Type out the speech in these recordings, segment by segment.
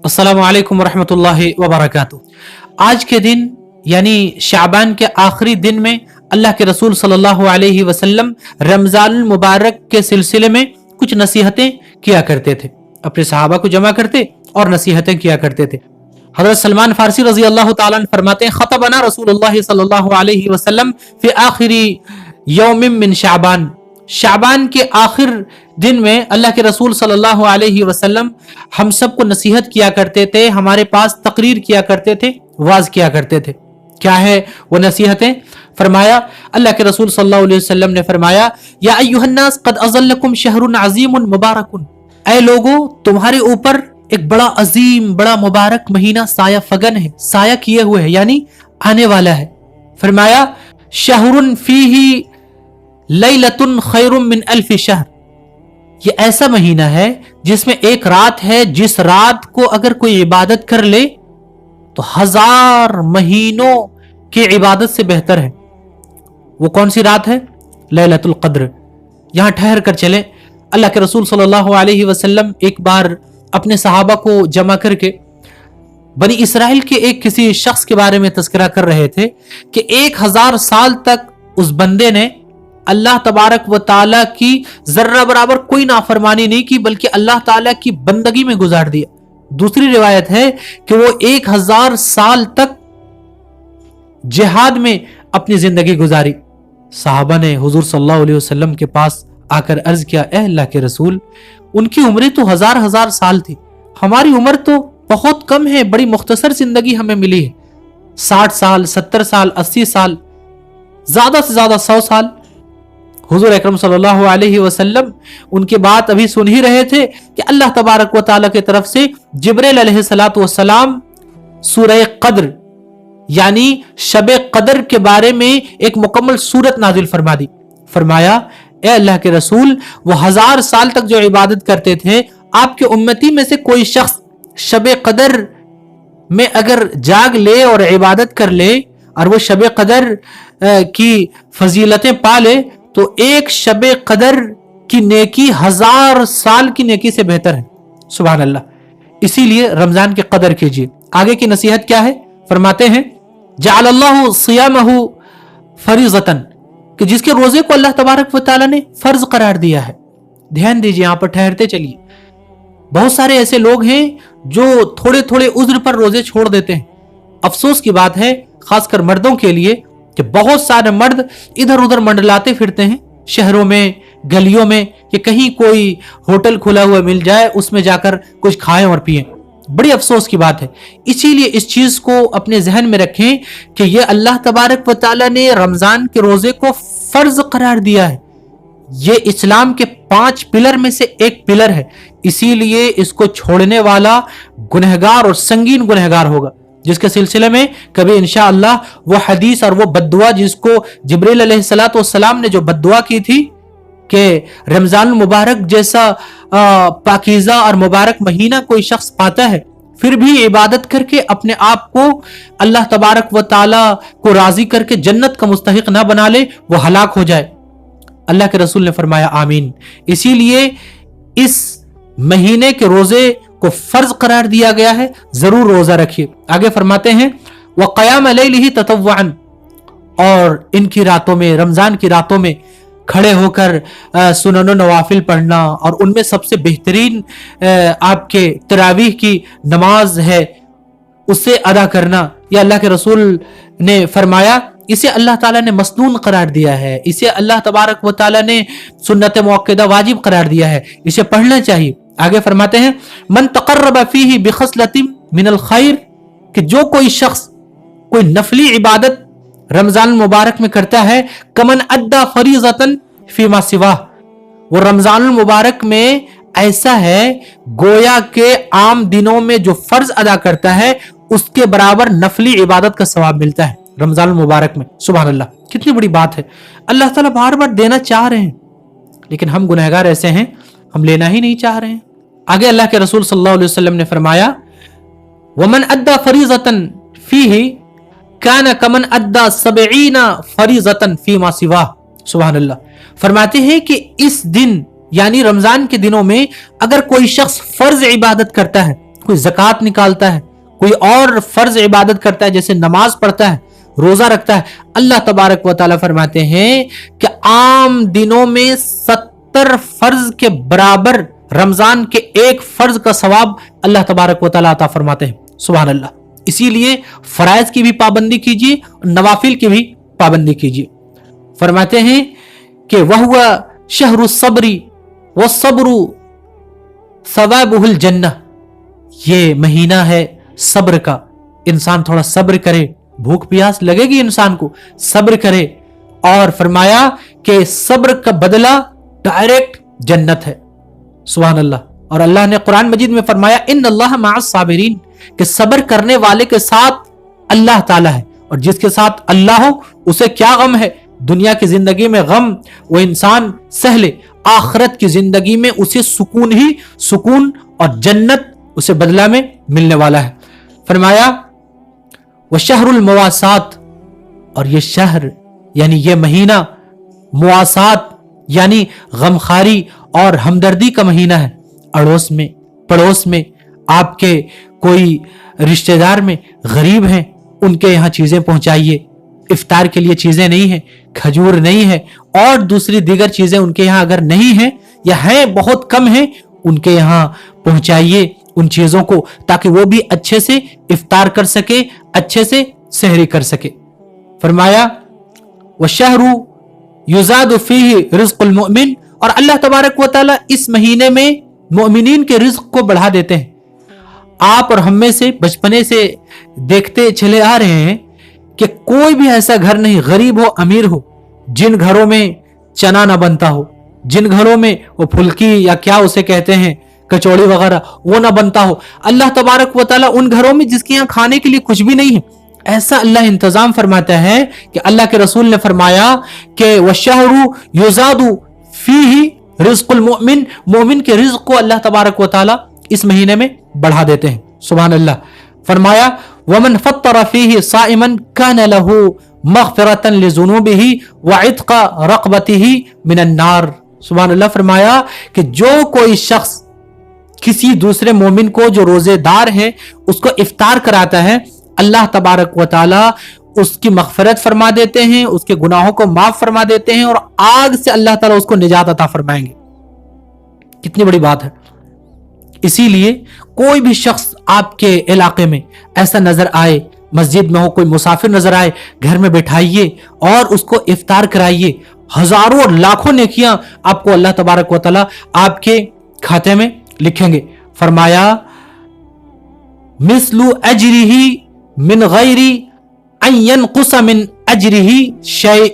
अस्सलामु अलैकुम वरहमतुल्लाहि वबरकातुह। आज के दिन यानी शाबान के आखिरी दिन में अल्लाह के रसूल सल्लल्लाहु अलैहि वसल्लम रमजान मुबारक के सिलसिले में कुछ नसीहतें किया करते थे, अपने सहाबा को जमा करते और नसीहतें किया करते थे। हज़रत सलमान फारसी रजी अल्लाह ताला अन्हु फरमाते हैं, खतबना रसूलुल्लाह सल्लल्लाहु अलैहि वसल्लम फी आखिरी यौमिन मिन शाबान। शाबान के आखिर दिन में अल्लाह के रसूल सल्लल्लाहु अलैहि वसल्लम हम सबको नसीहत किया करते थे, हमारे पास तकरीर किया करते थे, वाज किया करते थे। क्या है वो नसीहतें? फरमाया, अल्लाह के रसूल सल्लल्लाहु अलैहि वसल्लम ने फरमाया, या अय्युहन्नास कद अज़ल्लकुम शहरुन अज़ीमुन मुबारकुन। ऐ लोगो, तुम्हारे ऊपर एक बड़ा अजीम, बड़ा मुबारक महीना साया फगन है, साया किए हुए है, यानी आने वाला है। फरमाया, शहरुन फीही लैलतुन खैरुम मिन अल्फि शहर। ये ऐसा महीना है जिसमें एक रात है, जिस रात को अगर कोई इबादत कर ले तो 1000 महीनों की इबादत से बेहतर है। वो कौन सी रात है? लैलतुल क़द्र। यहां ठहर कर चले, अल्लाह के रसूल सल्लल्लाहु अलैहि वसल्लम एक बार अपने सहाबा को जमा करके बनी इसराइल के एक किसी शख्स के बारे में तज़किरा कर रहे थे कि 1000 साल तक उस बंदे ने अल्लाह तबारक व ताला की जर्रा बराबर कोई नाफरमानी नहीं की, बल्कि अल्लाह ताला की बंदगी में गुजार दिया। दूसरी रिवायत है कि वो 1000 साल तक जिहाद में अपनी जिंदगी गुजारी। साहबा ने हुजूर सल्लल्लाहु अलैहि वसल्लम के पास आकर अर्ज किया, ए अल्लाह के रसूल, उनकी उम्र तो हजार साल थी, हमारी उम्र तो बहुत कम है, बड़ी मुख्तसर जिंदगी हमें मिली है, 60 साल, 70 साल, 80 साल, ज्यादा से ज्यादा 100 साल। हुजूर अकरम सल्लल्लाहु अलैहि वसल्लम उनकी बात अभी सुन ही रहे थे कि अल्लाह तबारक व तआला की तरफ से जिब्रील अलैहिस्सलातु वस्सलाम सूरह क़द्र यानी शब क़द्र के बारे में एक मुकम्मल सूरत नाजिल फरमा दी। फरमाया, ए अल्लाह के रसूल, वो 1000 साल तक जो इबादत करते थे, आपके उम्मती में से कोई शख्स शब क़द्र में अगर जाग ले और इबादत कर ले और वो शब क़द्र की फजीलतें पा ले तो एक शब क़द्र की नेकी 1000 साल की नेकी से बेहतर है। सुभान अल्लाह। इसीलिए रमजान की कदर कीजिए। आगे की नसीहत क्या है? फरमाते हैं, जअलल्लाहु सियामहु फरीज़तन, कि जिसके रोजे को अल्लाह तबारक व तआला ने फर्ज करार दिया है। ध्यान दीजिए, यहां पर ठहरते चलिए। बहुत सारे ऐसे लोग हैं जो थोड़े थोड़े उज्र पर रोजे छोड़ देते हैं। अफसोस की बात है, खासकर मर्दों के लिए, कि बहुत सारे मर्द इधर उधर मंडलाते फिरते हैं शहरों में, गलियों में, कि कहीं कोई होटल खुला हुआ मिल जाए, उसमें जाकर कुछ खाएं और पिएं। बड़ी अफसोस की बात है। इसीलिए इस चीज को अपने जहन में रखें कि यह अल्लाह तबारक व तआला ने रमजान के रोजे को फर्ज करार दिया है। यह इस्लाम के 5 पिलर में से एक पिलर है। इसीलिए इसको छोड़ने वाला गुनहगार और संगीन गुनहगार होगा, जिसके सिलसिले में कभी इंशाअल्लाह वो हदीस और वो बद्दुआ जिसको जिब्रील अलैहिस्सलातु वस्सलाम ने जो बद्दुआ की थी कि रमजान मुबारक जैसा पाकीज़ा और मुबारक महीना कोई शख्स पाता है, फिर भी इबादत करके अपने आप को अल्लाह तबारक व ताला को राजी करके जन्नत का मुस्तहिक ना बना ले, वो हलाक हो जाए। अल्लाह के रसूल ने फरमाया, आमीन। इसीलिए इस महीने के रोजे को फर्ज करार दिया गया है, जरूर रोजा रखिए। आगे फरमाते हैं, वह क़याम लैलिही ततव्वुअन, और इनकी रातों में, रमजान की रातों में खड़े होकर सुनन नवाफिल पढ़ना, और उनमें सबसे बेहतरीन आपके तरावीह की नमाज है, उसे अदा करना। यह अल्लाह के रसूल ने फरमाया, इसे अल्लाह ताला ने मसनून करार दिया है, इसे अल्लाह तबारक व ताला ने सुन्नत मुअक्कदा वाजिब करार दिया है, इसे पढ़ना चाहिए। आगे फरमाते हैं, मन तक़र्रब फीही बिखस्लतिन मिनल खैर, कि जो कोई शख्स कोई नफली इबादत रमजान मुबारक में करता है, कमन अद्दा फरीज़तन फीमा सिवा, वो रमजान मुबारक में ऐसा है गोया के आम दिनों में जो फर्ज अदा करता है उसके बराबर नफली इबादत का सवाब मिलता है रमजान मुबारक में। सुभान अल्लाह, कितनी बड़ी बात है। अल्लाह ताला बार बार देना चाह रहे हैं, लेकिन हम गुनहगार ऐसे हैं, हम लेना ही नहीं चाह रहे हैं। आगे अल्लाह के रसूल सल्लल्लाहु अलैहि वसल्लम ने फरमाया, वमन अद्दा फरीज़तन फीही काना कमन अद्दा 70 फरीज़तन फीमा सिवा। सुभान अल्लाह। फरमाते हैं कि इस दिन यानी रमजान के दिनों में अगर कोई शख्स फर्ज इबादत करता है کوئی ज़कात निकालता है, कोई और फर्ज इबादत करता है जैसे नमाज पढ़ता है, रोजा रखता है, अल्लाह तबारक व तआला फरमाते हैं कि आम दिनों में 70 फर्ज के बराबर रमजान के एक फर्ज का सवाब अल्लाह तबारक व तआला अता फरमाते हैं। सुभान अल्लाह। इसीलिए फराइज की भी पाबंदी कीजिए, नवाफिल की भी पाबंदी कीजिए। फरमाते हैं कि वह हुआ शहरु सब्री व सब्रु सवाबुहुल जन्नह, ये महीना है सब्र का। इंसान थोड़ा सब्र करे, भूख प्यास लगेगी इंसान को, सब्र करे। और फरमाया कि सब्र का बदला डायरेक्ट जन्नत है। सुभान अल्लाह। और अल्लाह ने कुरान मजीद में फरमाया इन्नल्लाह मअस साबिरीन, कि सब्र करने वाले के साथ अल्लाह ताला है। और जिसके साथ अल्लाह हो उसे क्या गम है, दुनिया की जिंदगी में गम वो इंसान सह ले, आखिरत की जिंदगी में उसे सुकून ही सुकून और जन्नत उसे बदला में मिलने वाला है। फरमाया वह शहरुल मुवासात, और ये शहर यानी ये महीना मुवासात यानी गमखारी और हमदर्दी का महीना है। अड़ोस में पड़ोस में आपके कोई रिश्तेदार में गरीब हैं, उनके यहाँ चीजें पहुंचाइए। इफ्तार के लिए चीजें नहीं है, खजूर नहीं है और दूसरी दीगर चीजें उनके यहाँ अगर नहीं है या हैं बहुत कम है, उनके यहाँ पहुंचाइए उन चीजों को, ताकि वो भी अच्छे से इफ्तार कर सके, अच्छे से सहरी कर सके। फरमाया वशहरु युजादु फीही रिज़्क़ुल मुमिन, और अल्लाह तबारक व तआला इस महीने में मोमिनीन के रिज़्क़ को बढ़ा देते हैं। आप और हम में से बचपने से देखते चले आ रहे हैं कि कोई भी ऐसा घर नहीं, गरीब हो अमीर हो, जिन घरों में चना ना बनता हो, जिन घरों में वो फुल्की या क्या उसे कहते हैं कचौड़ी वगैरह वो ना बनता हो। अल्लाह तबारक व तआला उन घरों में जिसके यहाँ खाने के लिए कुछ भी नहीं है, ऐसा अल्लाह इंतजाम फरमाता है कि अल्लाह के रसूल ने फरमाया कि वशहरु युजादु फीही रिज़्क़ुल मुमिन, मोमिन के रिज़्क़ को अल्लाह तबारक व तआला इस महीने में बढ़ा देते हैं। सुभान अल्लाह। फरमाया वमन फत्तर फीही साइमन कान लहू मग़फ़िरतन लिज़ुनूबिही व इत्क़ा रक़बतिही मिनन नार। सुभान अल्लाह। फरमाया कि जो कोई शख्स किसी दूसरे मोमिन को जो रोजेदार है उसको इफ्तार कराता है, अल्लाह तबारक व तआला उसकी मग़फ़िरत फरमा देते हैं, उसके गुनाहों को माफ फरमा देते हैं और आग से अल्लाह ताला उसको निजात अता फरमाएंगे। कितनी बड़ी बात है। इसीलिए कोई भी शख्स आपके इलाके में ऐसा नजर आए, मस्जिद में हो, कोई मुसाफिर नजर आए, घर में बैठाइए और उसको इफ्तार कराइए। हजारों और लाखों नेकियां आपको अल्लाह तबारक व तआला आपके खाते में लिखेंगे। फरमाया मिस्लु अजरिही मिन गैरी अन यनकुस मिन अजरिही शै,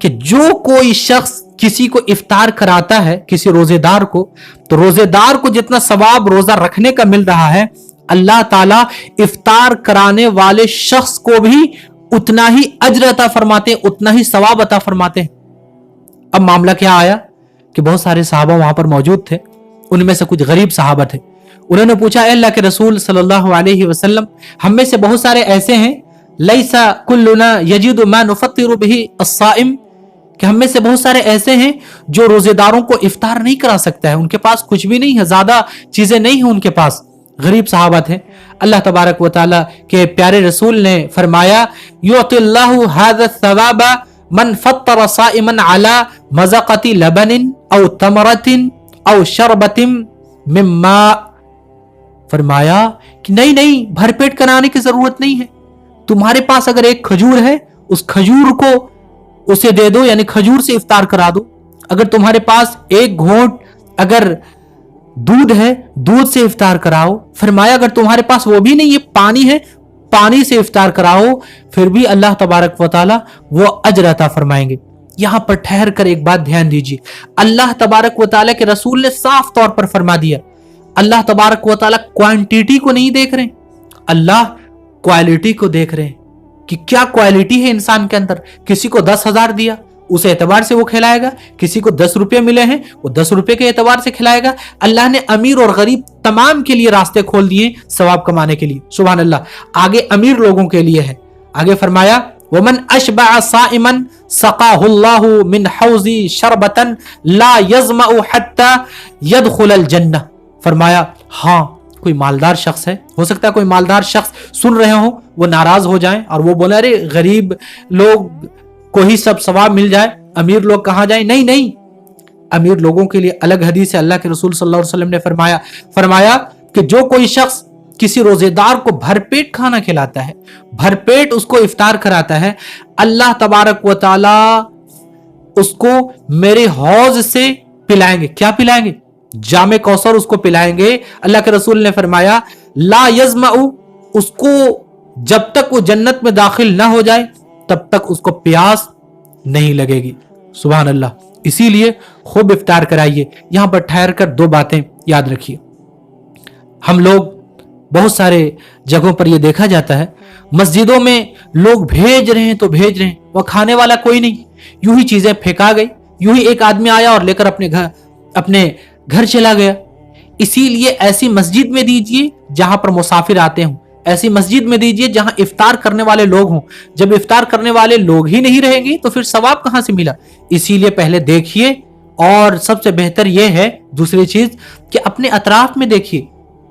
कि जो कोई शख्स किसी को इफ्तार कराता है, किसी रोजेदार को, तो रोजेदार को जितना सवाब रोजा रखने का मिल रहा है, अल्लाह ताला इफ्तार कराने वाले शख्स को भी उतना ही अज्र अता फरमाते हैं, उतना ही सवाब अता फरमाते हैं। अब मामला क्या आया कि बहुत सारे सहाबा वहां पर मौजूद थे, उनमें से कुछ गरीब सहाबा थे। उन्होंने पूछा अल्लाह के रसूल सल्लल्लाहु अलैहि वसल्लम, हम में से बहुत सारे ऐसे हैं लैसा कुल्लुना यजिदु मा नुफत्तिरु बिही अस्साइम, कि हम में से बहुत सारे ऐसे हैं जो रोजेदारों को इफ्तार नहीं करा सकता है, उनके पास कुछ भी नहीं है, ज्यादा चीजें नहीं है उनके पास, गरीब सहाबा थे। अल्लाह तबारक व तआला के प्यारे रसूल ने फरमाया युतिल्लाहु हाज़ा सवाबा मन फत्तर साइमन अला मज़क़ति लबनिन औ तमरतिन औ शरबतिन मिम्मा। फरमाया कि नहीं, भरपेट कराने की जरूरत नहीं है। तुम्हारे पास अगर एक खजूर है, उस खजूर को उसे दे दो, यानी खजूर से इफ्तार करा दो। अगर तुम्हारे पास एक घोंट अगर दूध है, दूध से इफ्तार कराओ। फरमाया अगर तुम्हारे पास वो भी नहीं है, पानी है, पानी से इफ्तार कराओ, फिर भी अल्लाह तबारक व तआला वो अज्र अता फरमाएंगे। यहां पर ठहर कर एक बात ध्यान दीजिए, अल्लाह तबारक व तआला के रसूल ने साफ तौर पर फरमा दिया, अल्लाह तबारक व तआला क्वांटिटी को नहीं देख रहे, अल्लाह क्वालिटी को देख रहे हैं कि क्या क्वालिटी है इंसान के अंदर। किसी को 10,000 दिया, उस एतबार से वो खिलाएगा, किसी को 10 रुपए मिले हैं, वो 10 रुपए के एतबार से खिलाएगा। अल्लाह ने अमीर और गरीब तमाम के लिए रास्ते खोल दिए सवाब कमाने के लिए। सुभान अल्लाह। आगे अमीर लोगों के लिए है, आगे फरमाया वमन अशबअ साइमन सकाहुल्लाहु मिन हौजी शरबतन ला यज़मअ हत्ता यदखुलल जन्नह। फरमाया हाँ, कोई मालदार शख्स है, हो सकता है कोई मालदार शख्स सुन रहे हो, वो नाराज हो जाए और वो बोले अरे गरीब लोग को ही सब सवाब मिल जाए, अमीर लोग कहाँ जाए। नहीं नहीं, अमीर लोगों के लिए अलग हदीस है। अल्लाह के रसूल सल्लल्लाहु अलैहि वसल्लम ने फरमाया कि जो कोई शख्स किसी रोजेदार को भरपेट खाना खिलाता है, भरपेट उसको इफ्तार कराता है, अल्लाह तबारक व तआला उसको मेरे हौज से पिलाएंगे। क्या पिलाएंगे? जामे कौसर उसको पिलाएंगे। अल्लाह के रसूल ने फरमाया ला यज़मउ, उसको जब तक वो जन्नत में दाखिल ना हो जाए तब तक उसको प्यास नहीं लगेगी। सुभान अल्लाह। इसीलिए खूब इफ्तार कराइए। यहां पर ठहर कर दो बातें याद रखिए। हम लोग बहुत सारे जगहों पर यह देखा जाता है, मस्जिदों में लोग भेज रहे हैं तो भेज रहे हैं, वह खाने वाला कोई नहीं, यूं ही चीजें फेंका गई, यूं ही एक आदमी आया और लेकर अपने घर चला गया। इसीलिए ऐसी मस्जिद में दीजिए जहां पर मुसाफिर आते हों, ऐसी मस्जिद में दीजिए जहां इफ्तार करने वाले लोग हों। जब इफ्तार करने वाले लोग ही नहीं रहेंगे तो फिर सवाब कहां से मिला? इसीलिए पहले देखिए। और सबसे बेहतर यह है दूसरी चीज कि अपने अतराफ में देखिए,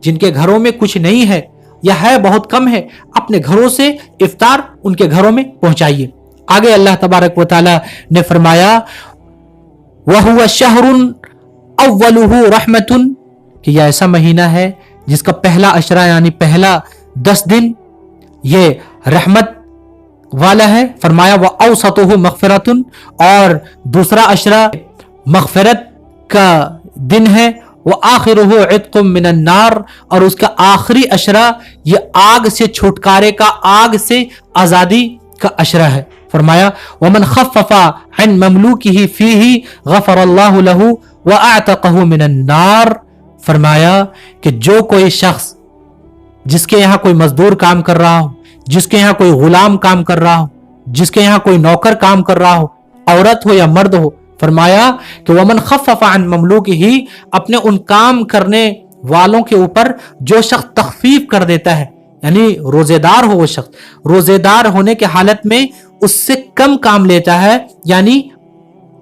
जिनके घरों में कुछ नहीं है या है बहुत कम है, अपने घरों से इफ्तार उनके घरों में पहुंचाइए। आगे अल्लाह तबारक व तआला ने फरमाया वहुवा शहरुन अव्वलुहु रहमतुन, कि यह ऐसा महीना है जिसका पहला अशरा यानी पहला 10 दिन ये रहमत वाला है। फरमाया व औसतुहु मगफिरतुन, और दूसरा अशरा मगफिरत का दिन है। वो आखिरुहु इत्कुम मिनन नार, और उसका आखिरी अशरा ये आग से छुटकारे का, आग से आजादी का अशरा है। फरमाया वमन खफ्फफा अन ममलूकिही फीही गफरल्लाहु लहू व अअतक़हु मिनन नार। फरमाया कि जो कोई शख्स जिसके यहाँ कोई मजदूर काम कर रहा हो, जिसके यहाँ कोई गुलाम काम कर रहा हो, जिसके यहाँ कोई नौकर काम कर रहा हो, औरत हो या मर्द हो, फरमाया कि वमन खफ्फफा अन ममलूकिही, अपने उन काम करने वालों के ऊपर जो शख्स तखफीफ कर देता है, यानी रोजेदार हो, वो शख्स रोजेदार होने के हालत में उससे कम काम लेता है, यानी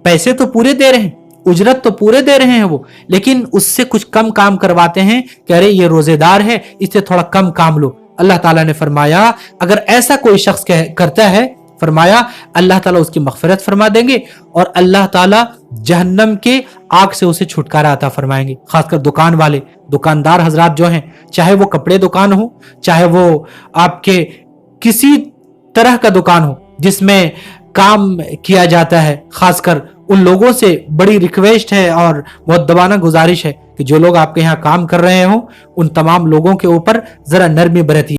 पैसे तो पूरे दे रहे हैं, उजरत तो पूरे दे रहे हैं वो, लेकिन उससे कुछ कम काम करवाते हैं कि अरे ये रोजेदार है, इससे थोड़ा कम काम लो। अल्लाह ताला ने फरमाया अगर ऐसा कोई शख्स करता है, फरमाया अल्लाह ताला उसकी मगफिरत फरमा देंगे और अल्लाह ताला जहन्नम के आग से उसे छुटकारा अता फरमाएंगे। खासकर दुकान वाले, दुकानदार हजरात जो हैं, चाहे वो कपड़े दुकान हो, चाहे वो आपके किसी तरह का दुकान हो जिसमें काम किया जाता है, खासकर उन लोगों से बड़ी रिक्वेस्ट है और बहुत दबाना गुजारिश है कि जो लोग आपके यहाँ काम कर रहे हो उन तमाम लोगों के ऊपर जरा नरमी बरतिए।